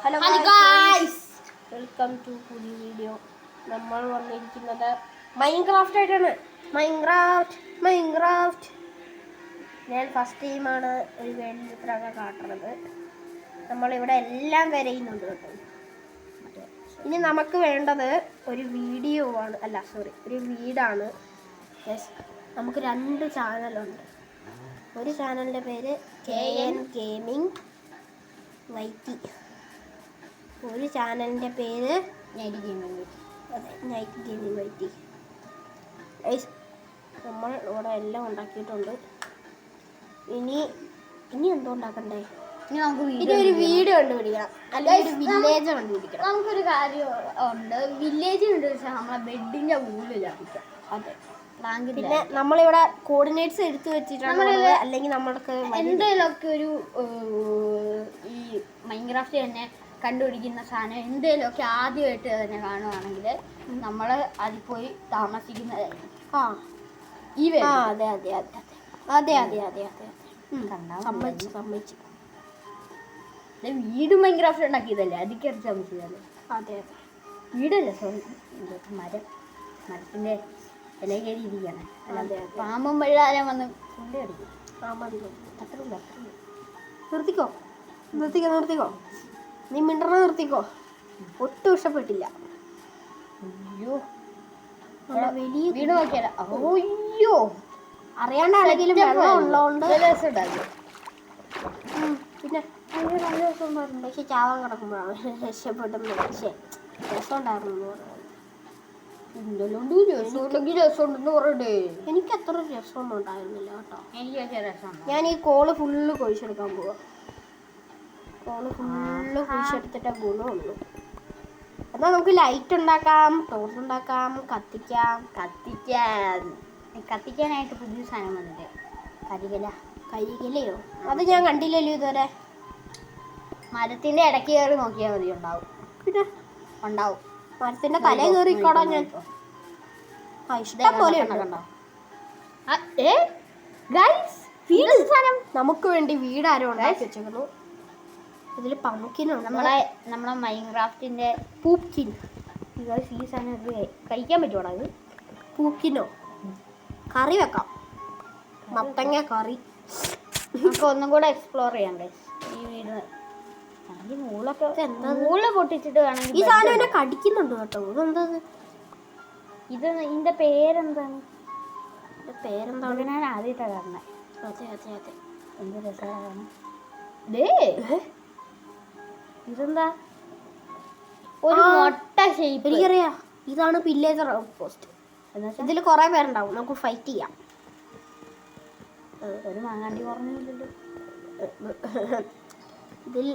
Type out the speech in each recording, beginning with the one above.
Hello guys, welcome to പുതിയ video. നമ്മൾ വന്നിരിക്കുന്നത് മൈൻക്രാഫ്റ്റ് ആയിട്ടാണ്. മൈൻക്രാഫ്റ്റ് ഞാൻ ഫസ്റ്റ് ടൈമാണ് ഒരു വേണ്ടത്രയൊക്കെ കാട്ടുന്നത്. നമ്മളിവിടെ എല്ലാം വരയുന്നുണ്ട് കേട്ടോ. ഇനി നമുക്ക് വേണ്ടത് ഒരു വീഡിയോ ആണ്, ഒരു വീടാണ്. നമുക്ക് 2 ചാനലുണ്ട്. ഒരു ചാനലിൻ്റെ പേര് KN ഗെയിമിംഗ് വൈറ്റി, ഒരു ചാനലിൻ്റെ പേര് നൈറ്റ് ഗെയിമിംഗ് വൈറ്റി. നമ്മൾ ഇവിടെ എല്ലാം ഉണ്ടാക്കിയിട്ടുണ്ട്. ഇനി എന്തോ ഉണ്ടാക്കണ്ടേ? ഇനി ഒരു വീട് കണ്ടുപിടിക്കണം, അല്ലെങ്കിൽ ഒരു വില്ലേജ് കണ്ടുപിടിക്കണം. നമുക്കൊരു കാര്യം ഉണ്ട്, വില്ലേജ് കണ്ടുപിടിച്ചാൽ നമ്മളെ ബെഡിൻ്റെ ഉള്ളിൽ ലാഭിക്കാം. അതെ, പിന്നെ നമ്മളിവിടെ കോർഡിനേറ്റ്സ് എടുത്തു വെച്ചിട്ടാണ്, അല്ലെങ്കിൽ നമ്മൾക്ക് എന്തെങ്കിലുമൊക്കെ ഒരു ഈ മൈൻക്രാഫ്റ്റ് തന്നെ കണ്ടുപിടിക്കുന്ന സാധനം എന്തെങ്കിലുമൊക്കെ ആദ്യമായിട്ട് തന്നെ കാണുവാണെങ്കിൽ നമ്മൾ അതിൽ പോയി താമസിക്കുന്നതായിരിക്കും. സമ്മതിച്ചു. വീട് മൈൻക്രാഫ്റ്റ് ഉണ്ടാക്കിയതല്ലേ, അതിൽ താമസിച്ചതല്ലേ? അതെ, വീടല്ലേ, സോറി, മരത്തിൻ്റെ ഇല കയറി ഇരിക്കുകയാണ്. അല്ലാതെ പാമ്പും വെള്ളാരം വന്ന് കൊണ്ട് കടിക്കും. അത്രയില്ല. നിർത്തിക്കോ, നീ മിണ്ടറ നിർത്തിക്കോ. ഒട്ടും ഇഷ്ടപ്പെട്ടില്ല. അയ്യോ, വലിയ വീട് നോക്കിയാലോ. അയ്യോ, അറിയാണ്ട് ആരെങ്കിലും വെള്ളം ഉള്ളതുകൊണ്ട് പിന്നെ നല്ല രസം ഉണ്ടായിരുന്നു. പക്ഷെ ചാവാൻ കിടക്കുമ്പോഴാണ് രക്ഷപ്പെട്ടെന്ന്. പക്ഷേ രസം ഉണ്ടായിരുന്നു. എനിക്ക് അത്ര രസമൊന്നും ഉണ്ടായിരുന്നില്ല കേട്ടോ. ഞാൻ ഈ കോള് ഫുള്ള് കൊഴിച്ചെടുക്കാൻ പോവാ. കുഴിച്ചെടുത്തിട്ടേ ഗുണമുള്ളൂ. എന്നാൽ നമുക്ക് ലൈറ്റ് ഉണ്ടാക്കാം, ടോർച്ച് ഉണ്ടാക്കാം, കത്തിക്കാനായിട്ട് പുതിയ സാധനം വന്നിട്ട് കരികലയോ? അത് ഞാൻ കണ്ടില്ലല്ലോ ഇതുവരെ. മരത്തിന്റെ ഇടയ്ക്ക് കയറി നോക്കിയാൽ മതി, ഉണ്ടാവും. പിന്നെ ഉണ്ടാവും. മരത്തിന്റെ തല കയറിക്കോടാ ഞാൻ. ഇഷ്ടം പോലെ നമുക്ക് വേണ്ടി വീട് ആരോ ഉണ്ടാക്കി വെച്ചേക്കുന്നു. ഇതിൽ പമ്കിനുണ്ട്. നമ്മളെ മൈൻക്രാഫ്റ്റിന്റെ പൂക്കിൻ. ഈ സാധനം കഴിക്കാൻ പറ്റുമോ? അത് പൂക്കിനോ? കറി വെക്കാം, മത്തങ്ങ കറി. നമുക്ക് ഒന്നും കൂടെ എക്സ്പ്ലോർ ചെയ്യാം ഈ വീട്. മൂള പൊട്ടിച്ചിട്ട് വേണമെങ്കിൽ. ഈ സാധനം എന്നെ കടിക്കുന്നുണ്ട് കേട്ടോ. ഇതിന്റെ പേരെന്താണ്? ഞാൻ ആദ്യമായിട്ടാണ് കാണുന്നത്. അതെ, എന്ത് രസമാണ്. ഇതെന്താ ഒരു മൊട്ട ഷേപ്പ്? എനിക്കറിയാം, ഇതാണ് വില്ലേജർ ഔട്ട് പോസ്റ്റ്. ഇതിൽ കുറെ പേരുണ്ടാവും, നമുക്ക് ഫൈറ്റ് ചെയ്യാം. ഒരു മാങ്ങാണ്ടി പറഞ്ഞില്ലല്ലോ. ഇതിൽ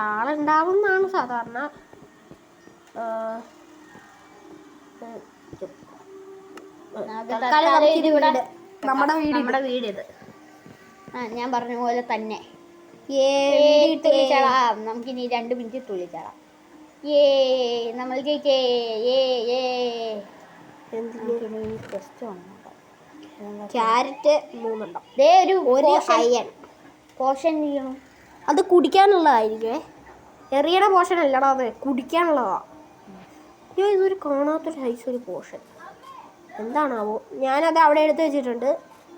ആളുണ്ടാവും എന്നാണ് സാധാരണ. നമ്മുടെ വീട് ഇത്. ഞാൻ പറഞ്ഞ പോലെ തന്നെ നമുക്കിനി 2 മിനിറ്റ് തുള്ളിച്ചാടാം. നമ്മൾ ജയിക്കേ. ക്യാരറ്റ് 3 ഉണ്ടാവും. ഒരു അയൺ പോഷൻ ചെയ്യണം. അത് കുടിക്കാനുള്ളതായിരിക്കുമേ. എറിയണ പോഷൻ അല്ലടാ, അത് കുടിക്കാനുള്ളതാ. അയ്യോ, ഇതൊരു കാണാത്തൊരു സൈസ് ഒരു പോഷൻ. എന്താണാവോ? ഞാനത് അവിടെ എടുത്ത് വെച്ചിട്ടുണ്ട്.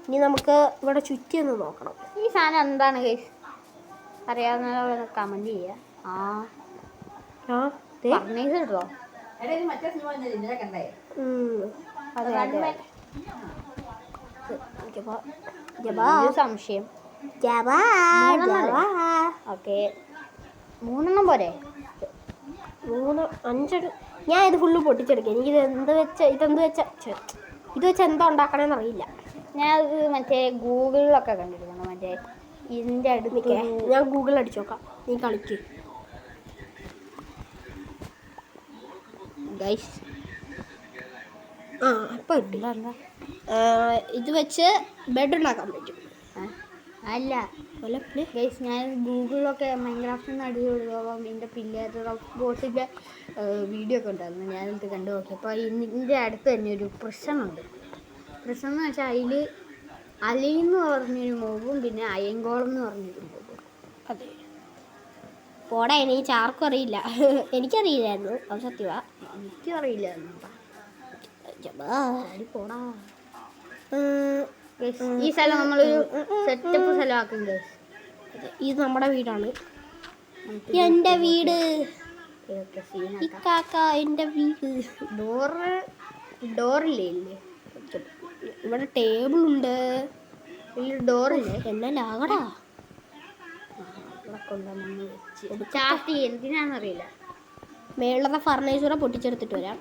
ഇനി നമുക്ക് ഇവിടെ ചുറ്റി ഒന്ന് നോക്കണം. ഈ സാധനം എന്താണ് ഗൈസ്? അറിയാവുന്ന കമന്റ് ചെയ്യാ. സംശയം. ഓക്കെ, 3 പോരെ? 5. ഞാൻ ഇത് ഫുള്ള് പൊട്ടിച്ചെടുക്കാം. എനിക്കിത് ഇത് വെച്ച് എന്താ ഉണ്ടാക്കണമെന്ന് അറിയില്ല. ഞാൻ മറ്റേ ഗൂഗിളിലൊക്കെ കണ്ടിരിക്കണം. മറ്റേ ഇതിൻ്റെ അടുത്ത് ഞാൻ ഗൂഗിളിൽ അടിച്ചു നോക്കാം, നീ കളിക്ക് ഗൈസ്. ഇപ്പം ഇട്ടില്ല. ഇത് വെച്ച് ബെഡ് ഉണ്ടാക്കാൻ പറ്റും. അല്ല ഗൈസ്, ഞാൻ ഗൂഗിളിലൊക്കെ മൈൻക്രാഫ്റ്റ് അടിച്ചു കൊടുക്കുമ്പോൾ ഇതിൻ്റെ പില്ലേറ്റർ ഓഫ് ബോസിൻ്റെ വീഡിയോ ഒക്കെ ഉണ്ടായിരുന്നു. ഞാനിത് കണ്ടു നോക്കിയപ്പോൾ ഇതിൻ്റെ അടുത്ത് തന്നെ ഒരു പ്രശ്നമുണ്ട്. പ്രശ്നം എന്ന് വെച്ചാൽ അതിൽ അലയെന്ന് പറഞ്ഞൊരു മോബും പിന്നെ അയങ്കോളം എന്ന് പറഞ്ഞൊരു മോബും. അതെ. പോടാ, എനിക്ക് ആർക്കും അറിയില്ല. എനിക്കറിയില്ലായിരുന്നു, അത് സത്യമാ. എനിക്കും അറിയില്ലായിരുന്നു. പോടാ. ഈ സ്ഥലം നമ്മളൊരു സെറ്റപ്പ് സ്ഥലമാക്കും ഗൈസ്. ഇത് നമ്മുടെ വീടാണ്. എൻ്റെ വീട്. ഇക്കാക്ക എൻ്റെ വീട്. ഡോറില്ലേ? ഇവിടെ ടേബിളുണ്ട്. ഡോറില്ലേ? എന്നാ ലാകടാ. എന്തിനാന്നറിയില്ല. മേളത്തെ ഫർണൈസൂടെ പൊട്ടിച്ചെടുത്തിട്ട് വരാം.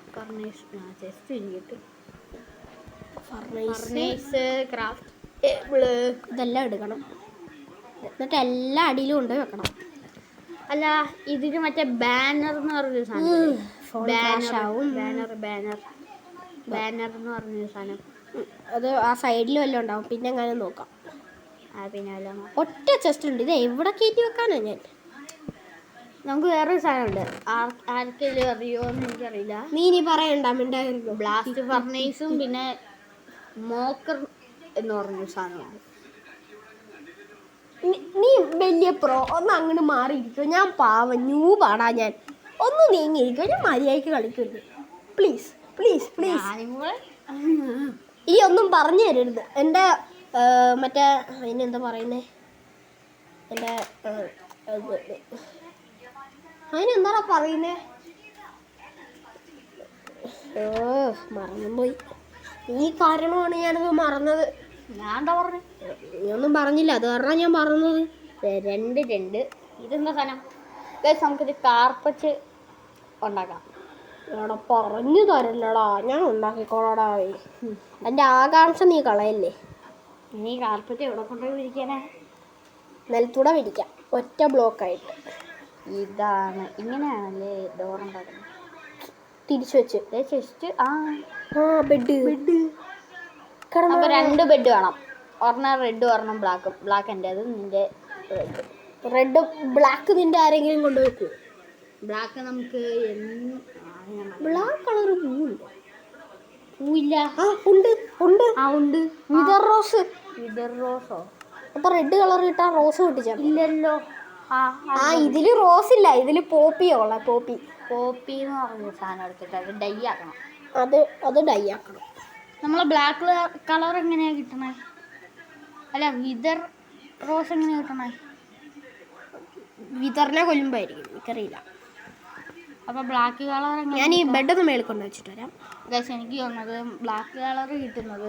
ക്രാഫ്റ്റ് ടേബിള് ഇതെല്ലാം എടുക്കണം. എന്നിട്ട് എല്ലാ അടിയിലും കൊണ്ട് വെക്കണം. അല്ല, ഇതിന് മറ്റേ ബാനർ എന്ന് പറഞ്ഞൊരു സാധനം. ബാനർ എന്ന് പറഞ്ഞൊരു സാധനം. അത് ആ സൈഡിൽ വല്ലതും ഉണ്ടാവും. പിന്നെ എങ്ങനെ നോക്കാം. പിന്നെ ഒറ്റ ചെസ്റ്റ് ഉണ്ട്. ഇത് എവിടെ കയറ്റി വെക്കാനാ ഞാൻ? നമുക്ക് വേറൊരു സാധനമുണ്ട്. ആർക്കെങ്കിലും അറിയുമോന്ന് എനിക്കറിയില്ല. നീ ഇനി പറയണ്ട, മിണ്ടായിരുന്നു. ബ്ലാസ്റ്റ് ഫർണേസും പിന്നെ മോക്കർ എന്ന് പറഞ്ഞൊരു സാധനമുണ്ട്. നീ വലിയ പ്രോ, ഒന്ന് അങ്ങോട്ട് മാറിയിരിക്കും. ഞാൻ പാവം ന്യൂബാടാ. ഞാൻ ഒന്ന് നീങ്ങിയിരിക്കും. ഞാൻ മര്യാദയ്ക്ക് കളിക്കരുത്. Please please please. ഈ ഒന്നും പറഞ്ഞു തരരുത്. എൻ്റെ മറ്റേ അതിനെന്താ പറയുന്നേ, എൻ്റെ അതിനെന്താടാ പറയുന്നേ? മറന്നും പോയി. ഈ കാരണമാണ് ഞാനത് മറന്നത്. ഞാൻ എന്താ പറഞ്ഞു? നീ ഒന്നും പറഞ്ഞില്ല, അത് കാരണം ഞാൻ പറഞ്ഞത്. ഇതെന്താ സാധനം? നമുക്കിത് കാർപ്പറ്റ് ഉണ്ടാക്കാം. എടാ പറഞ്ഞു തരല്ലടാ, ഞാൻ ഉണ്ടാക്കിക്കോളടാ. എൻ്റെ ആകാംക്ഷ നീ കളയല്ലേ. നീ കാർപ്പറ്റ് എവിടെ കൊണ്ടുപോയി വിരിക്കാനാ? നിലത്തൂടെ വിരിക്കാം, ഒറ്റ ബ്ലോക്കായിട്ട്. ഇതാണ്, ഇങ്ങനെയാണല്ലേ ഡോർ ഉണ്ടാക്കുന്നത്. തിരിച്ചു വെച്ച് ചെസ്റ്റ്. ബെഡ്. നമുക്ക് 2 ബെഡ് വേണം. ഒരെണ്ണം റെഡ്, ഒരെണ്ണം ബ്ലാക്കും. ബ്ലാക്ക് എൻ്റെ, അത് നിൻ്റെ റെഡ് ബ്ലാക്ക് നിൻ്റെ ആരെങ്കിലും കൊണ്ടുവെക്കൂ? ബ്ലാക്ക് നമുക്ക് ബ്ലാക്ക് കളർ പൂവുണ്ട്. പൂവില്ല. ഉണ്ട്. ഉണ്ട്. വിതർ റോസോ? അപ്പൊ റെഡ് കളർ കിട്ടാൻ റോസ് പൊട്ടിച്ചാ ഇല്ലല്ലോ. ഇതില് റോസ് ഇല്ല, ഇതില് പോപ്പിയോള. പോപ്പി എന്ന് പറഞ്ഞ സാധനം എടുത്തിട്ട് അത് ഡൈ ആക്കണം. അത് ഡൈ ആക്കണം. നമ്മളെ ബ്ലാക്ക് കളർ എങ്ങനെയാ കിട്ടണേ? അല്ല, വിതർ റോസ് എങ്ങനെയാ കിട്ടണേ? വിതറിനെ കൊല്ലുമ്പോയിരിക്കും, എനിക്കറിയില്ല. അപ്പൊ ബ്ലാക്ക് കളർ ഞാൻ ഈ ബെഡ് ഒന്ന് മേളിൽ കൊണ്ട് വെച്ചിട്ട് വരാം. എനിക്ക് തോന്നുന്നത് ബ്ലാക്ക് കളർ കിട്ടുന്നത്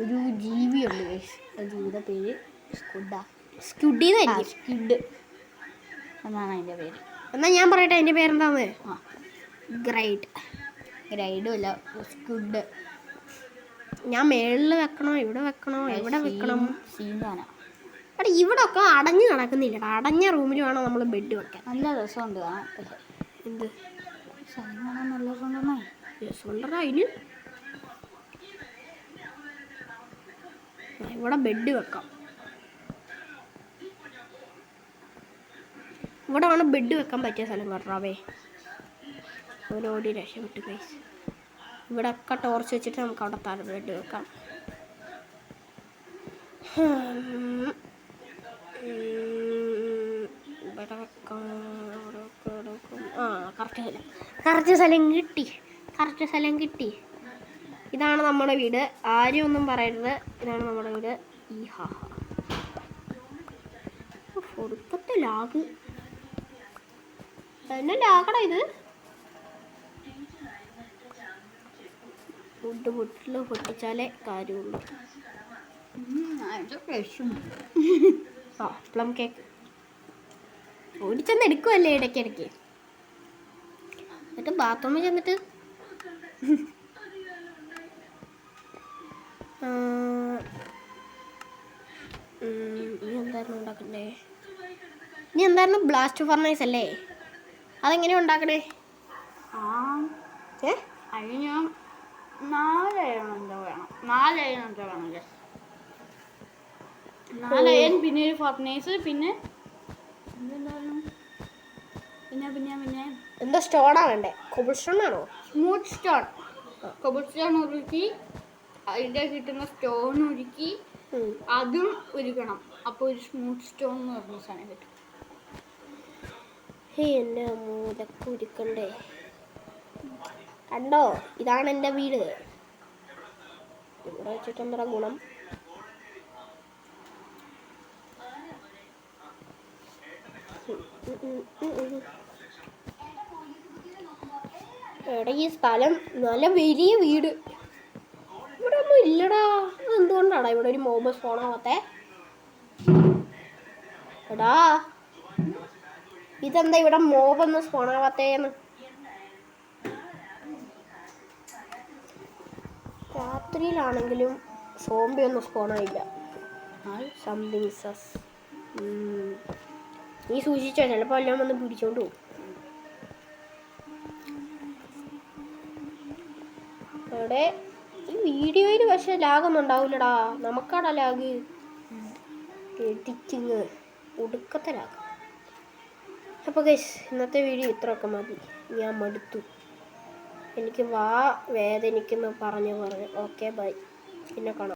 ഒരു ജീവിയുണ്ട് ഗൈസ്. ആ ജീവിയുടെ പേര് സ്ക്വിഡ് എന്നാണ് അതിൻ്റെ പേര്. എന്നാൽ ഞാൻ പറയട്ടെ അതിൻ്റെ പേരെന്താന്ന്? ഗ്രൈഡും അല്ല, സ്ക്വിഡ്. ഞാൻ മേളിൽ വെക്കണോ, ഇവിടെ വെക്കണോ, എവിടെ വെക്കണം? സീനാണ്. എടാ ഇവിടെ ഒക്കെ അടഞ്ഞു നടക്കുന്നില്ല. അടഞ്ഞ റൂമിൽ വേണം നമ്മൾ ബെഡ് വെക്കാൻ. നല്ല രസമുണ്ട് കാണാൻ. എന്ത് നല്ല രസമുണ്ടെന്നേ? രസമുണ്ടോ അതിന്? ഇവിടെ ബെഡ് വെക്കാം. ഇവിടെ വേണം ബെഡ് വെക്കാൻ പറ്റിയ സ്ഥലം കേട്ടോവേ. ഓരോടി രക്ഷപ്പെട്ടു ഗൈസ്. ഇവിടെ ഒക്കെ ടോർച്ച് വെച്ചിട്ട് നമുക്ക് അവിടെ താഴെ ബെഡ് വെക്കാം. ഇവിടെ വെക്കാം. കറക്റ്റ് സ്ഥലം കിട്ടി. ഇതാണ് നമ്മുടെ വീട്. ആരും ഒന്നും പറയരുത്. ഇതാണ് നമ്മുടെ വീട്. ഒടുക്കത്തെ ലാഗ്. എന്നെ ലാഗടാ ഇത്. ഫുഡ് പൊട്ടിച്ചാലേ കാര്യമുള്ളൂ. പ്ലം കേക്ക് ഓടിച്ചെന്ന് എടുക്കുമല്ലേ ഇടയ്ക്കിടയ്ക്ക്. എന്നിട്ട് ബാത്റൂമിൽ ചെന്നിട്ട് നീ എന്തായിരുന്നു ബ്ലാസ്റ്റ് ഫർണൈസ് അല്ലേ? അതെങ്ങനെയാ ഉണ്ടാക്കണേ? അതിന് ഞാൻ 4 അയൺ എന്തോ വേണം. 4 അയൺ, പിന്നെ ഒരു ഫർണൈസ്, പിന്നെ എന്താ സ്റ്റോണാ വേണ്ടേ? കോബിൾ സ്റ്റോൺ ആണോ? Smooth stone. കോബിൾ സ്റ്റോൺ ഉരുക്കി അതിൻ്റെ കിട്ടുന്ന സ്റ്റോൺ ഉരുക്കി അതും ഉരുക്കണം. അപ്പോൾ ഒരു സ്മൂത്ത് സ്റ്റോൺ എന്ന് പറഞ്ഞ സാധനം കിട്ടും. എന്നെ മൂലക്ക് ഉരുക്കണ്ടേ. കണ്ടോ, ഇതാണ് എൻ്റെ വീട്. ഇവിടെ വെച്ചിട്ട് എന്താ ഗുണം? എടാ ഈ സ്ഥലം നല്ല വലിയ വീട്. ഇവിടെ ഒന്നും ഇല്ലടാ. എന്തുകൊണ്ടാടാ ഇവിടെ ഒരു മോബ് സ്പോൺ ആവാത്തെ? എടാ ഇതെന്താ ഇവിടെ മോബൊന്നും സ്പോൺ ആവാത്തേന്ന്? രാത്രിയിലാണെങ്കിലും സോംബി ഒന്നും സ്പോൺ ആയില്ല. സംതിങ് സസ്. നീ സൂക്ഷിച്ചോ, ചിലപ്പോൾ എല്ലാം വന്ന് പിടിച്ചോണ്ട് പോകും. അവിടെ ഈ വീഡിയോയിൽ പക്ഷെ ലാഗൊന്നും ഉണ്ടാവില്ലടാ. നമുക്കാടാ ലാഗ്. എഡിറ്റിങ് ഒടുക്കത്തെ ലാഗ്. അപ്പോൾ ഗൈസ്, ഇന്നത്തെ വീഡിയോ ഇത്രയൊക്കെ മതി. ഞാൻ മടുത്തു. എനിക്ക് വേദനിക്കുന്നു പറഞ്ഞു. ഓക്കെ ബൈ, പിന്നെ കാണാം.